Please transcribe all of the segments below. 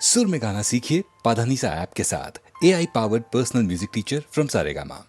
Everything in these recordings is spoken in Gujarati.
सुर में गाना सीखिए पाधानीसा ऐप के साथ। AI powered personal music teacher from Saregama.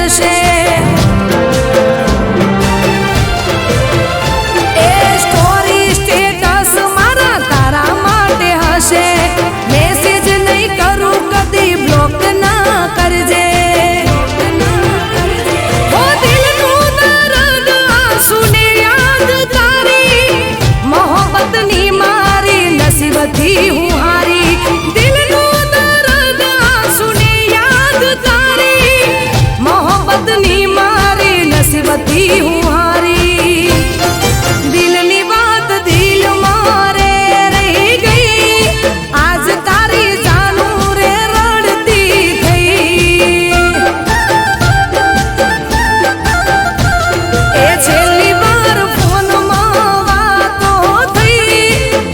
હશે એ સ્ટોરી સ્ટેટસ મારા તારા માટે હશે મેસેજ નહીં કરું કદી બ્લોક ના કરજે હો દિલનું દર્દ આંસુને યાદ તારી મોહબ્બતની મારી નસીબથી હું હારી દિલનું દર્દ આંસુને યાદ તારી મોહબ્બતની મારી નસીબથી હું હારી દિલની વાત દિલ મારે રહી ગઈ આજ તારી જાનું રે રડતી થઈ એ છેલ્લી વાર ફોનમાં વાતો થઈ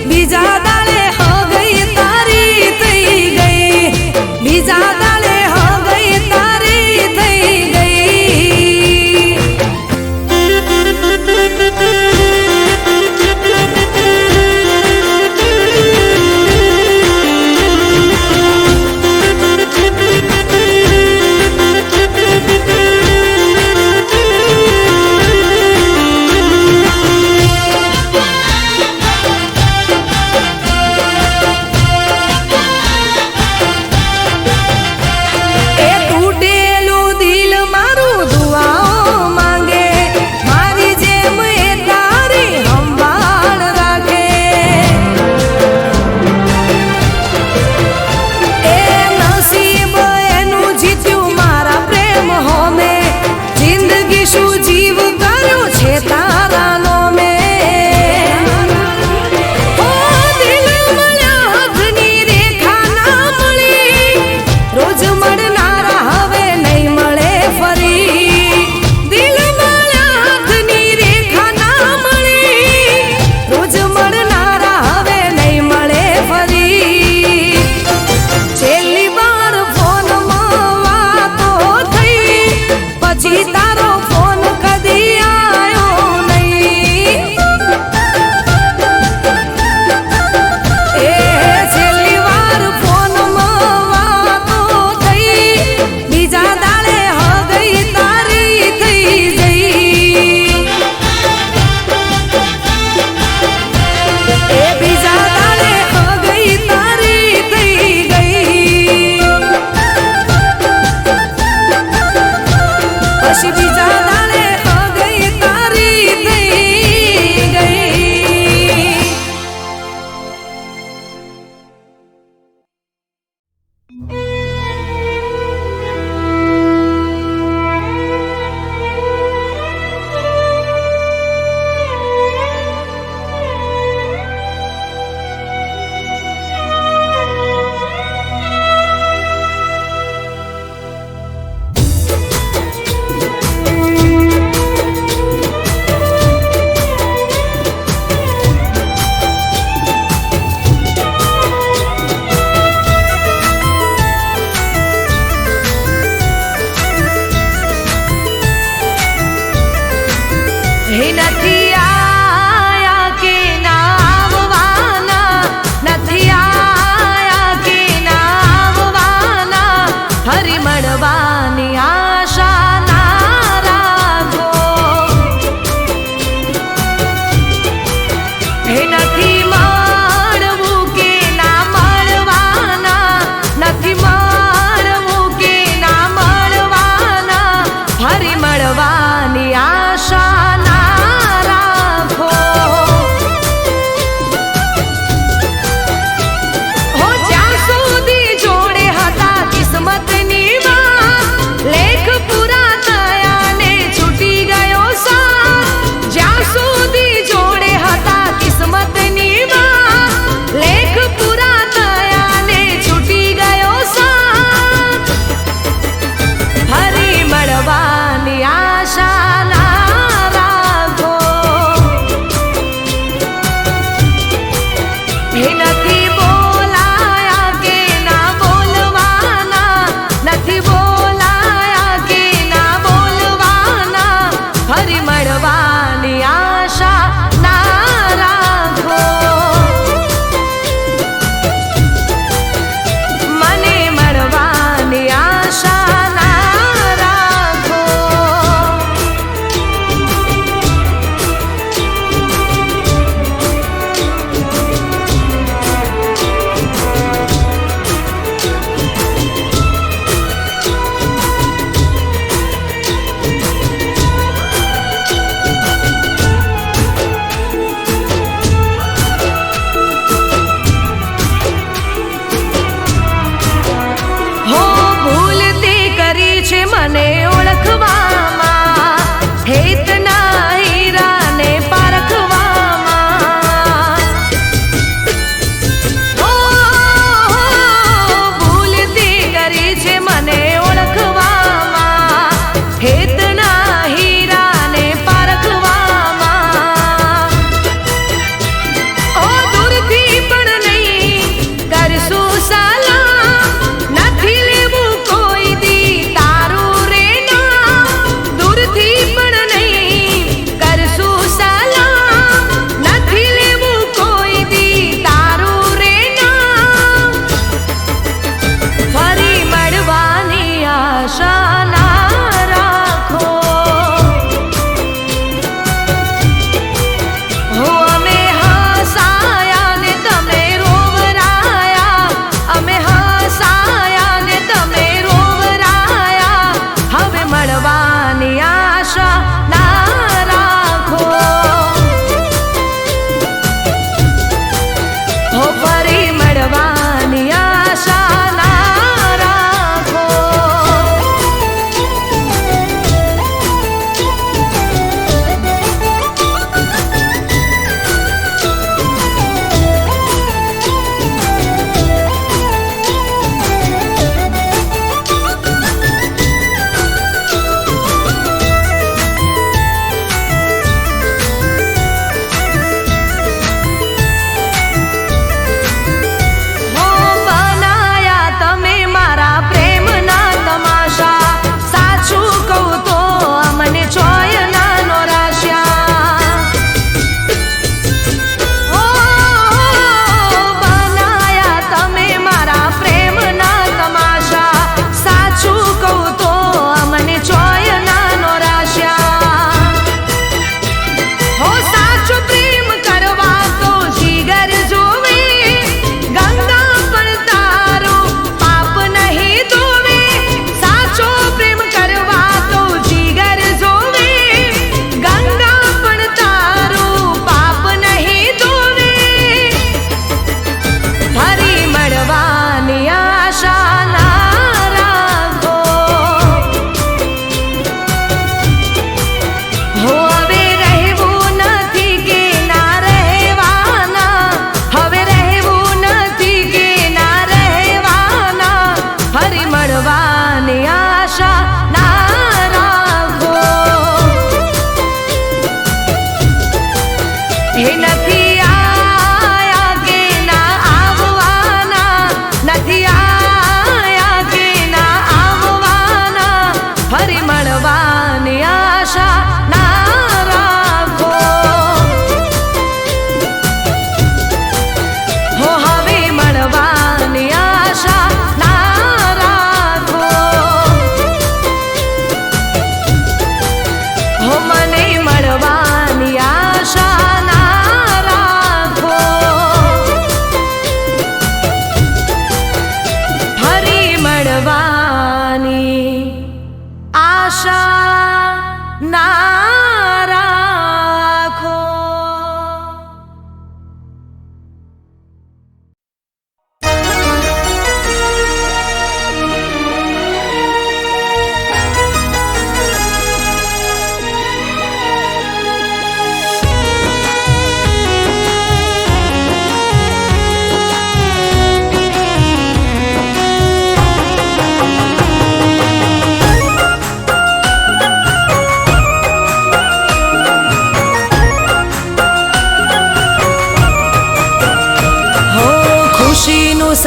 બીજા દાડે હગઈ તારી થઈ ગઈ બીજા દાડે હગઈ તારી થઈ ગઈ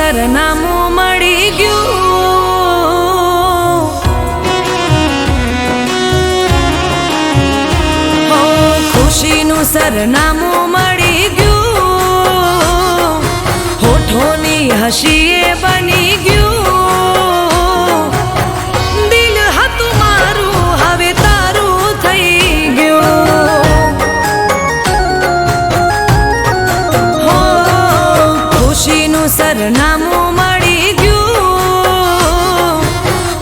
સરનામું મળી ગયું, હો ખુશીનું સરનામું મળી ગયું, હોઠોની હસીએ બની ગયું, દિલ હતું મારું હવે તારું થઈ ગયું, હો ખુશીનું સરનામું મળી ગયું,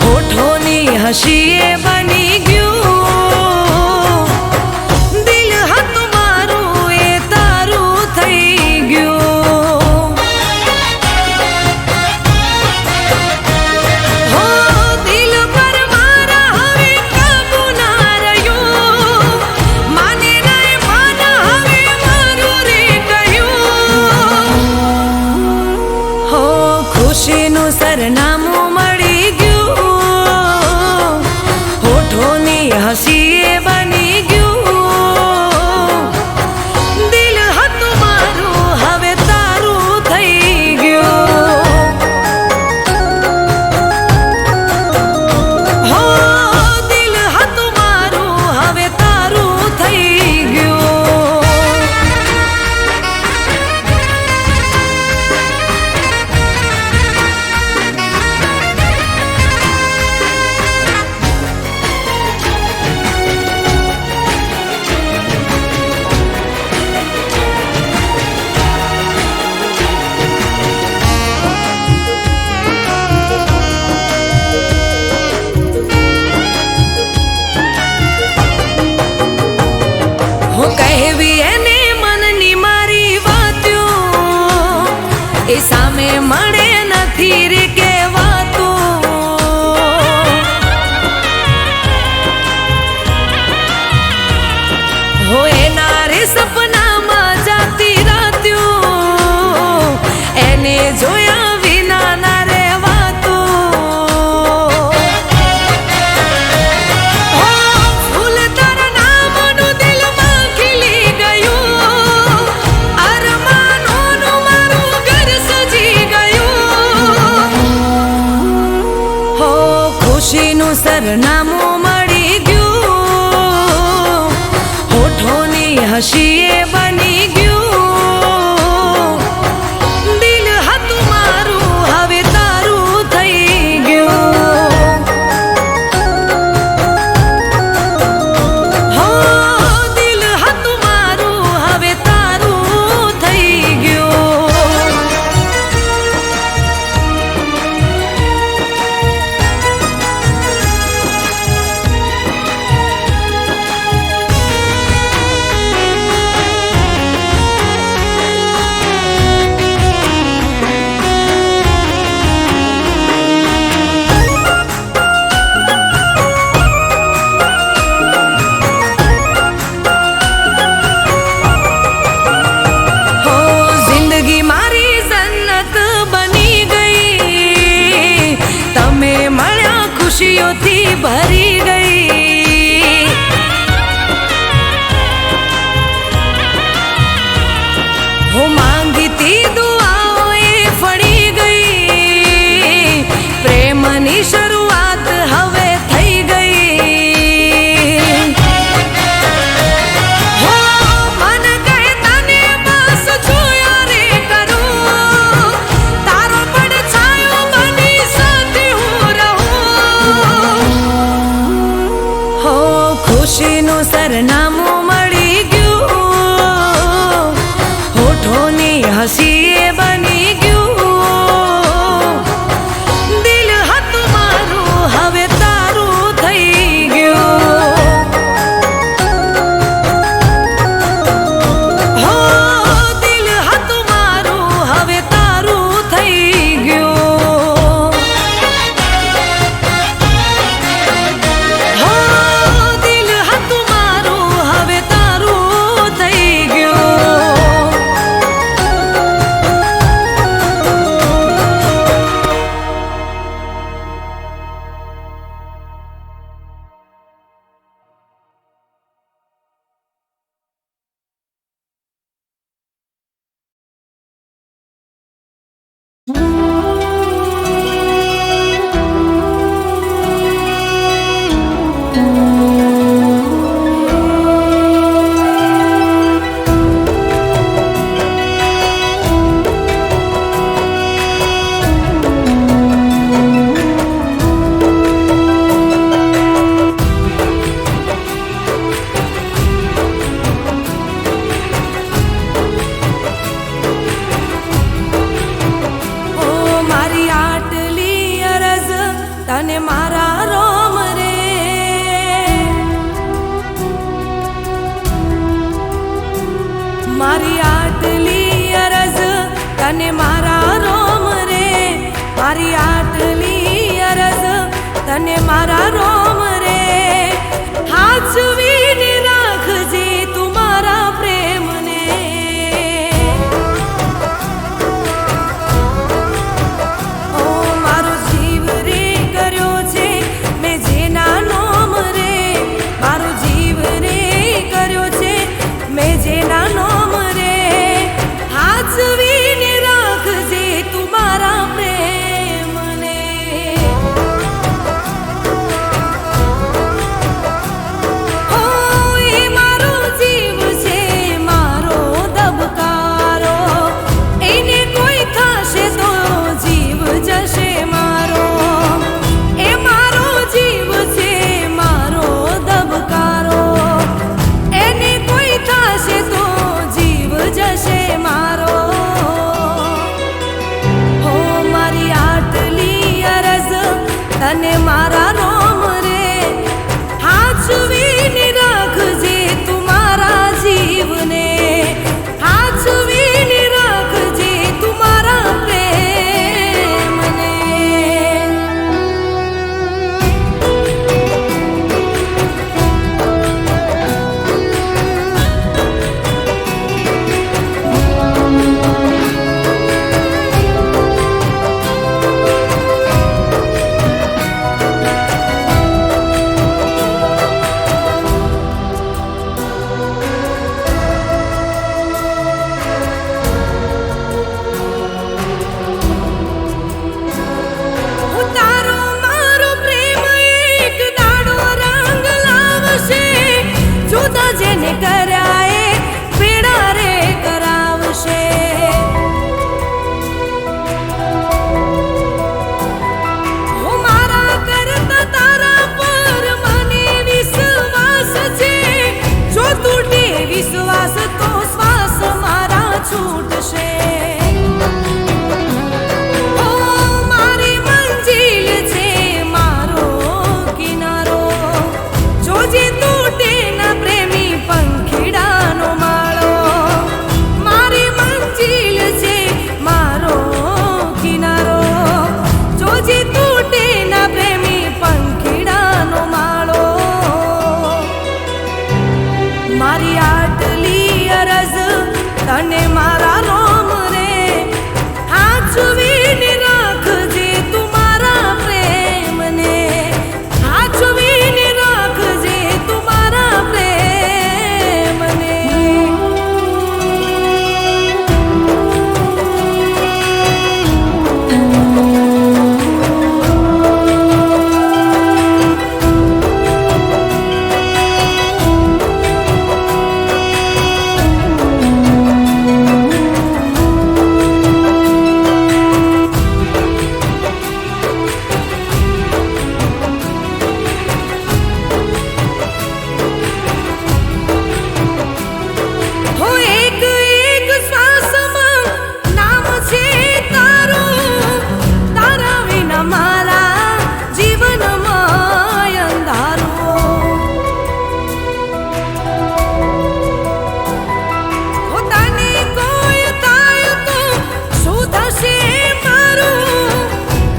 હોઠોની હસીએ બની ગયું, દિલ હતું મારું એ તારું થઈ ગયું, હો દિલ પર મારા હવે કાબુ ના રહ્યું, માને નહીં મન હવે મારું રે ગયું, હો ખુશીનું સરનામું મળી ગયું, હોઠોની હસીએ બની ગયું, દિલ હતું મારું હવે તારું થઈ ગયું, હો દિલ હતું મારું હવે તારું થઈ ગયું. હું કહેવી એને મનની મારી વાતું, એ સામે મળે નથી રે કહેવાતું, હો એના રે સપનામાં જાતી રાત્યું, એને જોયા વિના ના રહેવાતું, હો ફૂલ તારા નામનું દિલમાં ખીલી ગયું, અરમાનોનું મારું ઘર સજી ગયું, હો ખુશીનું સરનામું મળી ગયું, હોઠોની હસીએ બની ગયું, દિલ હતું મારું હવે તારું થઈ ગયું, હો દિલ હતું મારું હવે તારું થઈ ગયું. હો જિંદગી મારી જન્નત બની ગઈ, તમે મળ્યા ખુશીઓથી ભરી ગઈ, હું માંગતી દુઆઓ એ ફળી ગઈ, પ્રેમની શરૂઆત હવે થઈ ગઈ, હો મન કહે તને બસ જોયા રે કરું, તારો પડછાયો બની સાથે હું રહું, હો ખુશીનું સરનામું મળી ગયું, હોઠોની હસીએ બની ગયું, દિલ હતું મારું હવે તારું થઈ ગયું, હો દિલ હતું મારું હવે તારું થઈ ગયું, હો દિલ હતું મારું હવે તારું થઈ ગયું. મારી આટલી અરજ તને મારા રોમ રે, મારી આટલી અરજ તને મારા રોમ રે, હાચવીને રાખજે તું મારા પ્રેમને. ઓ મારો જીવ રે કર્યો છે મેં જેના નોમ રે, મારો જીવ રે કર્યો છે મેં જેના નોમ રે, હાચવીને રાખજે તું મારા પ્રેમને. ઓ એ મારો જીવ છે મારો દબકારો, એને કોઈ થશે તો જીવ જશે મારો. એ મારો જીવ છે મારો દબકારો, એને કોઈ થશે તો જીવ જશે મારો. હો મારી આટલી અરજ તને મારા રોમ રે, હાચવીને રાખજે તું મારા જીવને, હાચવીને રાખજે તું મારા પ્રેમને. તારો મારો પ્રેમ એક દાડો રંગ લાવશે, જુદા જેને કર્યા એ પીડા રે કરાવશે. હું મારા કરતા તારા પર મને વિશ્વાસ છે, જો તૂટે વિશ્વાસ તો શ્વાસ મારા છૂટશે. ઓ મારી મંજિલ છે મારો કિનારો, જોજે તૂટે ના પ્રેમી પંખીડાનો માળો. મારી મંજિલ છે મારો કિનારો, જોજે તૂટે ના પ્રેમી પંખીડાનો માળો. મારી આટલી અરજ તને મારા રોમ રે, હાચવીને રાખજે તું મારા પ્રેમને, હાચવીને રાખજે તું મારા પ્રેમને. હો એક એક શ્વાસમાં નામ છે તારું, તારા વિના મારા જીવનમાં અંધારું. હો તને કોઈ થાય તો શું થશે મારું,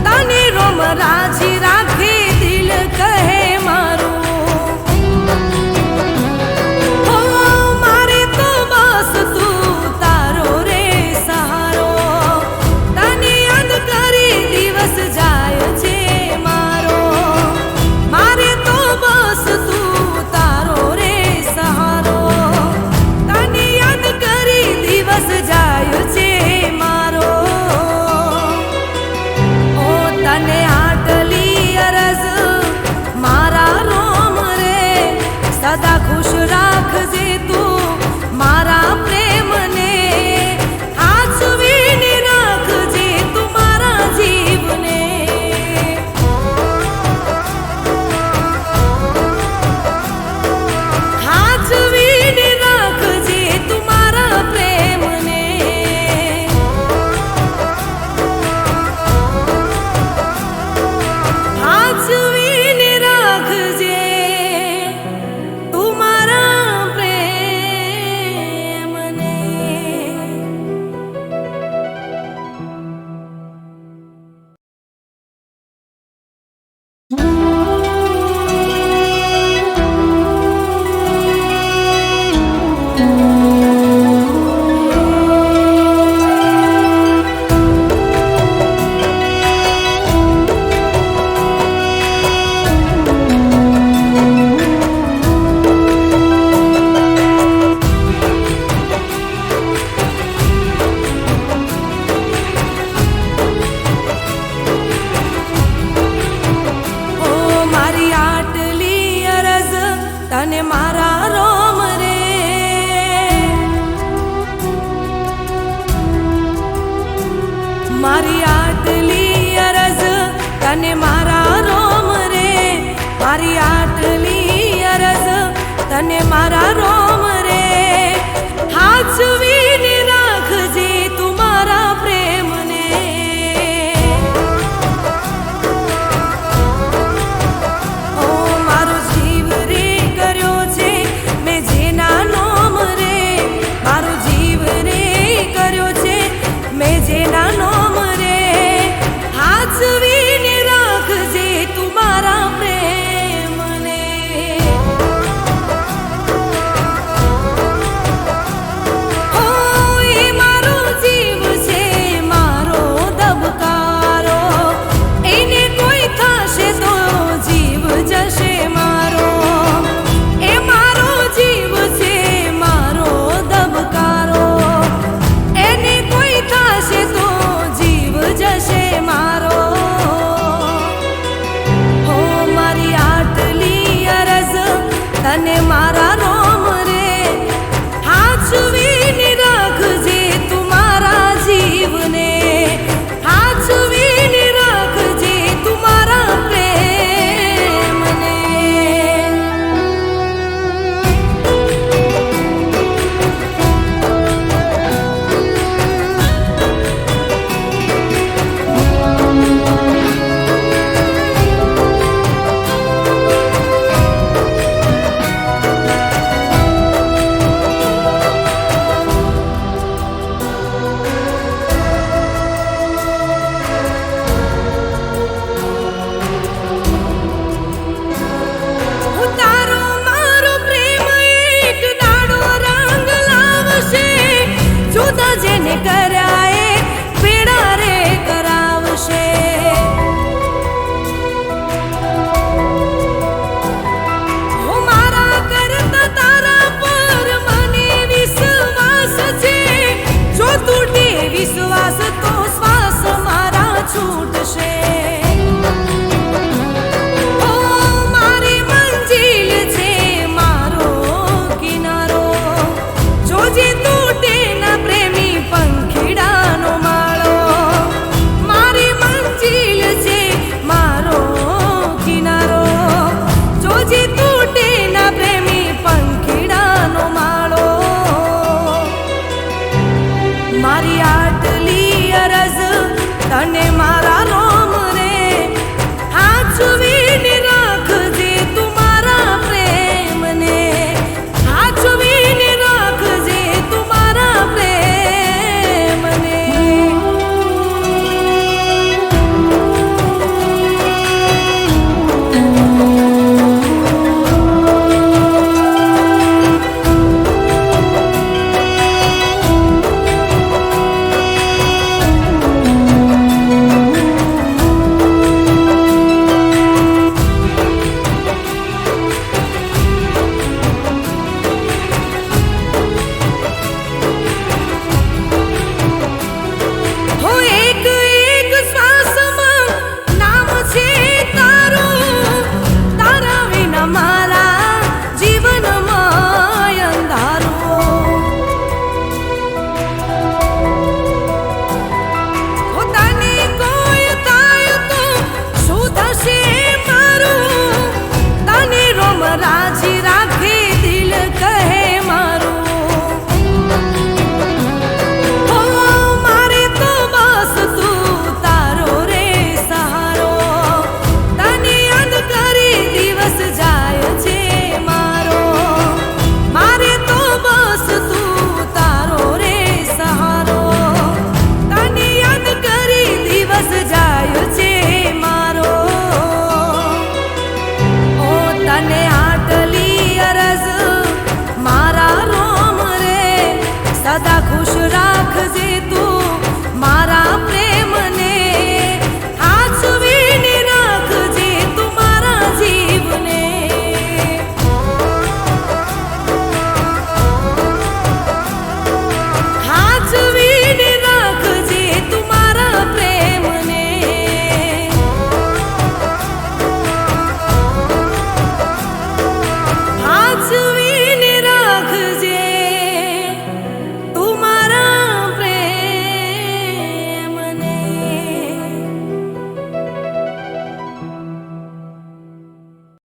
તને રોમ રાજી રાખે દિલ કહે મારું. હો મારે તો બસ તું તારો રે સહારો, તને યાદ કરી દિવસ જાય છે મારો. મારે તો બસ તું તારો રે સહારો, તને યાદ કરી દિવસ જાય છે મારો. ઓ તને આટલી અરજ મારા રોમ રે, સદા ખુશ રાખજે તું મારા પ્રેમને, હાચવીને રાખજે તું મારા જીવને. હાચવીને રાખજે તું મારા પ્રેમને. હાચવીને રાખજે તું મારા તને મારા રોમ રે, મારી આટલી અરજ તને મારા રોમ રે, મારી આટલી અરજ તને મારા રોમ રે, હાચવીને રાખજે તું મારા પ્રેમને. ઓ મારો જીવ રે કર્યો છે મેં જેના નોમ રે, મારો જીવ રે કર્યો છે મેં જેના નોમ રે, હાચવીને રાખજે તું મારા પ્રેમને. ઓ એ મારો જીવ છે મારો દબકારો, એને કોઈ થશે તો જીવ જશે મારો. એ મારો જીવ છે મારો દબકારો, એને કોઈ થશે તો જીવ જશે મારો. હો મારી આટલી અરજ તને મારા